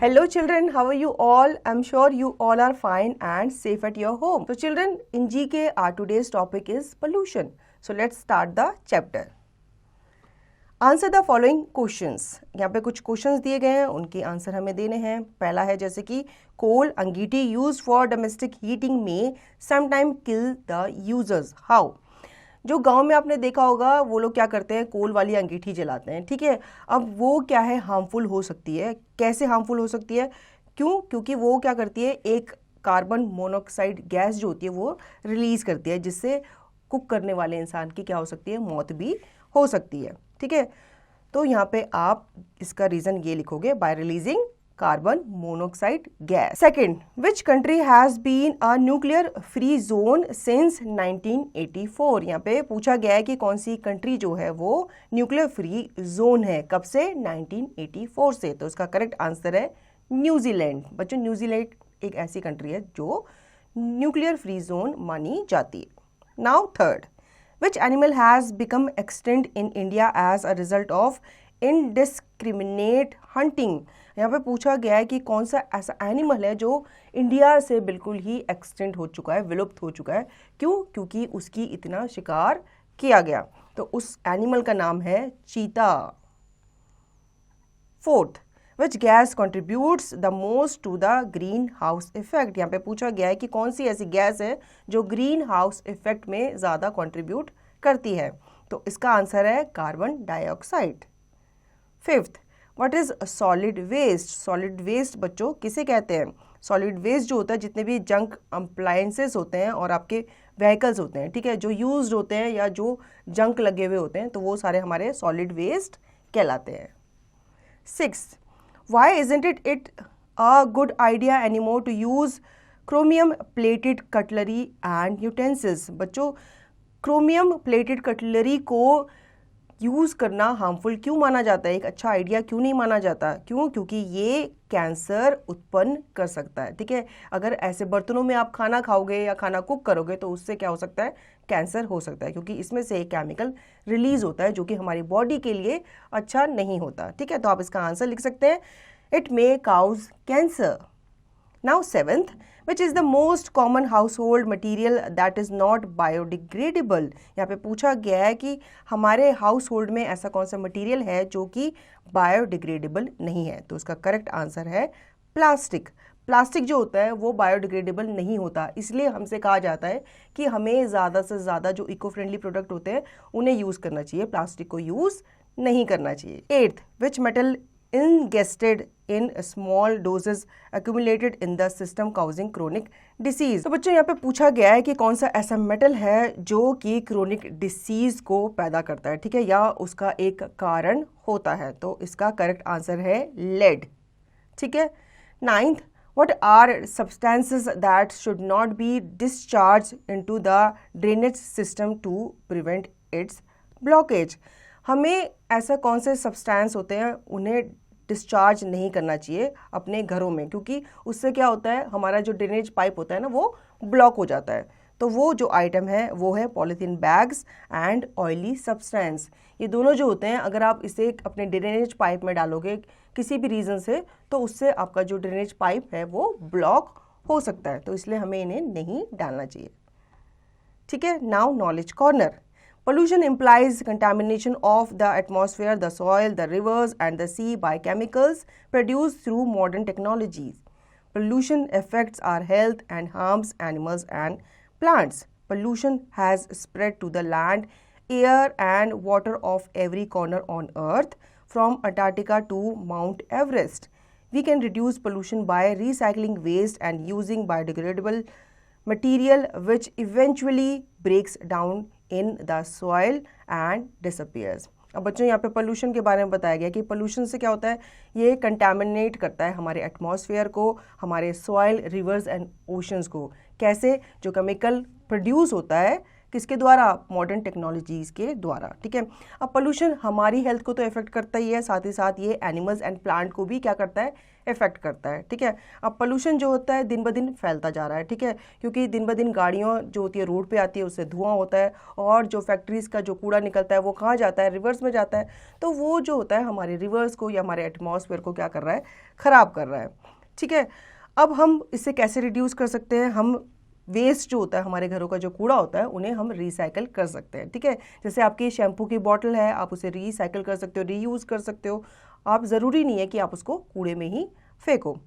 Hello children, how are you all? I'm sure you all are fine and safe at your home. So children, in GK our today's topic is pollution. So let's start the chapter. Answer the following questions. यहाँ पे कुछ questions दिए गए हैं, उनके answer हमें देने हैं। पहला है जैसे कि कोल अंगीठी यूज फॉर डोमेस्टिक हीटिंग में sometime kill the users. How? जो गांव में आपने देखा होगा वो लोग क्या करते हैं, कोल वाली अंगीठी जलाते हैं, ठीक है। अब वो क्या है, हार्मफुल हो सकती है। कैसे हार्मफुल हो सकती है? क्यों? क्योंकि वो क्या करती है, एक कार्बन मोनोऑक्साइड गैस जो होती है वो रिलीज करती है, जिससे कुक करने वाले इंसान की क्या हो सकती है, मौत भी हो सकती है, ठीक है। तो यहाँ पे आप इसका रीजन ये लिखोगे, by releasing carbon monoxide gas. Second, which country has been a nuclear free zone since 1984। यहाँ पे पूछा गया है कि कौन सी कंट्री जो है वो न्यूक्लियर फ्री जोन है, कब से? 1984 से। तो इसका करेक्ट आंसर है न्यूजीलैंड। बच्चों, न्यूजीलैंड एक ऐसी कंट्री है जो न्यूक्लियर फ्री जोन मानी जाती है। Now third, which animal has become extinct in India as a result of indiscriminate hunting। यहाँ पे पूछा गया है कि कौन सा ऐसा एनिमल है जो इंडिया से बिल्कुल ही एक्सटेंट हो चुका है, विलुप्त हो चुका है। क्यों? क्योंकि उसकी इतना शिकार किया गया। तो उस एनिमल का नाम है चीता। Fourth, which gas contributes the most to the green house effect. यहाँ पे पूछा गया है कि कौन सी ऐसी गैस है जो ग्रीन हाउस इफेक्ट में ज़्यादा कॉन्ट्रीब्यूट करती है। तो इसका आंसर है carbon dioxide. Fifth, what is solid waste. Solid waste बच्चों किसे कहते हैं? सॉलिड वेस्ट जो होता है, जितने भी जंक अप्लायंसेस होते हैं और आपके व्हीकल्स होते हैं, ठीक है, जो यूज्ड होते हैं या जो जंक लगे हुए होते हैं, तो वो सारे हमारे सॉलिड वेस्ट कहलाते हैं। Sixth, why isn't it a good idea anymore to use chromium plated cutlery and utensils। बच्चों, क्रोमियम प्लेटेड कटलरी को यूज़ करना हार्मफुल क्यों माना जाता है, एक अच्छा आइडिया क्यों नहीं माना जाता? क्यों? क्योंकि ये कैंसर उत्पन्न कर सकता है, ठीक है। अगर ऐसे बर्तनों में आप खाना खाओगे या खाना कुक करोगे तो उससे क्या हो सकता है, कैंसर हो सकता है, क्योंकि इसमें से एक केमिकल रिलीज होता है जो कि हमारी बॉडी के लिए अच्छा नहीं होता, ठीक है। तो आप इसका आंसर लिख सकते हैं, it may cause cancer. Now seventh, which is the most common household material that is not biodegradable. यहाँ पे पूछा गया है कि हमारे हाउस होल्ड में ऐसा कौन सा मटीरियल है जो कि बायोडिग्रेडेबल नहीं है। तो उसका करेक्ट आंसर है प्लास्टिक। प्लास्टिक जो होता है वो बायोडिग्रेडेबल नहीं होता, इसलिए हमसे कहा जाता है कि हमें ज़्यादा से ज़्यादा जो इको फ्रेंडली प्रोडक्ट होते हैं उन्हें यूज़ करना चाहिए, प्लास्टिक को यूज़ नहीं करना चाहिए। Eighth, which metal ingested in small doses accumulated in the system causing chronic disease। तो बच्चों यहाँ पे पूछा गया है कि कौन सा ऐसा मेटल है जो कि क्रोनिक डिसीज को पैदा करता है, ठीक है, या उसका एक कारण होता है। तो इसका करेक्ट आंसर है लेड, ठीक है। Ninth, what are substances that should not be discharged into the drainage system to prevent its blockage। हमें ऐसा कौन से सब्सटेंस होते हैं उन्हें डिस्चार्ज नहीं करना चाहिए अपने घरों में, क्योंकि उससे क्या होता है, हमारा जो ड्रेनेज पाइप होता है ना वो ब्लॉक हो जाता है। तो वो जो आइटम है वो है polythene bags and oily substance. ये दोनों जो होते हैं, अगर आप इसे अपने ड्रेनेज पाइप में डालोगे किसी भी रीज़न से, तो उससे आपका जो ड्रेनेज पाइप है वो ब्लॉक हो सकता है। तो इसलिए हमें इन्हें नहीं डालना चाहिए, ठीक है। Now knowledge corner. Pollution implies contamination of the atmosphere, the soil, the rivers and the sea by chemicals produced through modern technologies. Pollution affects our health and harms animals and plants. Pollution has spread to the land, air and water of every corner on earth, from Antarctica to Mount Everest. We can reduce pollution by recycling waste and using biodegradable material which eventually breaks down in the soil and disappears। अब बच्चों यहाँ पे pollution के बारे में बताया गया कि पोल्यूशन से क्या होता है, ये कंटामिनेट करता है हमारे एटमॉस्फेयर को, हमारे सॉइल, रिवर्स एंड ओशंस को। कैसे? जो केमिकल प्रोड्यूस होता है किसके द्वारा? मॉडर्न टेक्नोलॉजीज़ के द्वारा, ठीक है। अब पोल्यूशन हमारी हेल्थ को तो इफेक्ट करता ही है, साथ ही साथ ये एनिमल्स एंड प्लांट को भी क्या करता है? इफेक्ट करता है, ठीक है। अब पोल्यूशन जो होता है दिन ब दिन फैलता जा रहा है, ठीक है, क्योंकि दिन ब दिन गाड़ियों जो होती है रोड पे आती है, उससे धुआं होता है, और जो फैक्ट्रीज़ का जो कूड़ा निकलता है वो कहाँ जाता है? रिवर्स में जाता है। तो वो जो होता है हमारे रिवर्स को या हमारे एटमॉस्फेयर को क्या कर रहा है? ख़राब कर रहा है, ठीक है। अब हम इसे कैसे रिड्यूस कर सकते हैं? हम वेस्ट जो होता है, हमारे घरों का जो कूड़ा होता है, उन्हें हम रिसाइकल कर सकते हैं, ठीक है। जैसे आपकी शैम्पू की बॉटल है, आप उसे रिसाइकल कर सकते हो, रीयूज़ कर सकते हो। आप ज़रूरी नहीं है कि आप उसको कूड़े में ही फेंको,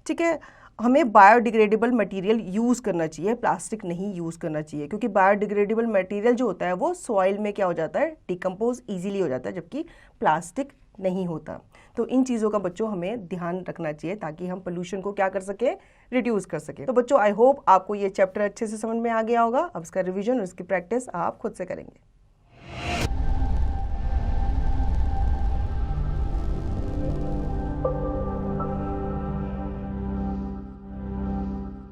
ठीक है। हमें बायोडिग्रेडेबल मटेरियल यूज़ करना चाहिए, प्लास्टिक नहीं यूज़ करना चाहिए, क्योंकि बायोडिग्रेडेबल मटेरियल जो होता है वो सॉइल में क्या हो जाता है? डिकम्पोज ईजिली हो जाता है, जबकि प्लास्टिक नहीं होता। तो इन चीज़ों का बच्चों हमें ध्यान रखना चाहिए ताकि हम पोल्यूशन को क्या कर सके? रिड्यूस कर सके। तो बच्चों आई होप आपको ये चैप्टर अच्छे से समझ में आ गया होगा। अब इसका रिवीजन और इसकी प्रैक्टिस आप खुद से करेंगे।